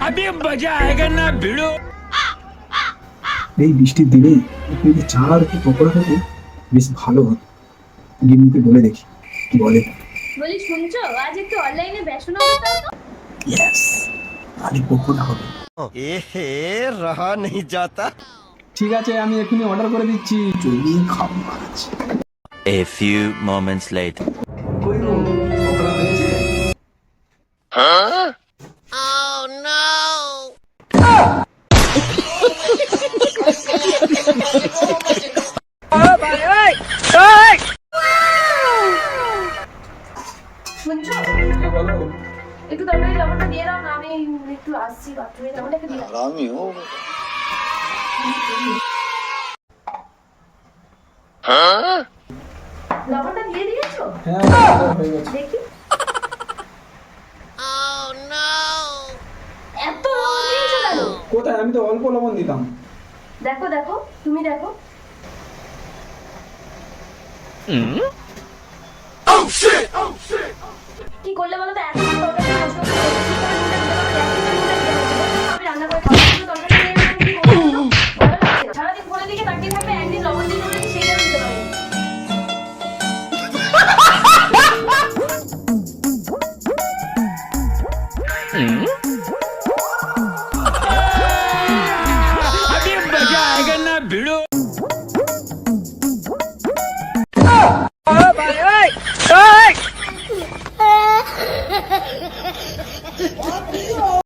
अभी मजा आएगा ना भिड़ो। এই বৃষ্টির দিনে একটু যদি চা আর একটু পকোড়া হতো বেশ ভালো হতো। গিন্নিকে বলে দেখি কি বলে। বলি শুনছো, আজ একটু অনলাইনে বেসন অর্ডার দাও তো। ইয়েস, আরে পকোড়া হবে। এহে রহা নেই যাতা। ঠিক আছে, আমি এখনই অর্ডার করে দিচ্ছি। জমিয়ে খাবো আজ। A few moments later. কই গো, পকোড়া হয়েছে? শুনছো, হ্যাঁ, বলো। একটু তরকারি লবণটা দিয়ে দাও না, আমি একটু আসছি বাথরুমে, লবণটা একটু দিয়ে দাও। লবণটা দিয়ে দিয়েছো? হ্যাঁ, হয়ে গেছে। দেখি। এত লবণ দিয়েছো কেন? কোথায়, আমি তো অল্প লবণ দিতাম। দেখো দেখো, তুমি দেখো। কি করলে বলো তো, এত তরকারি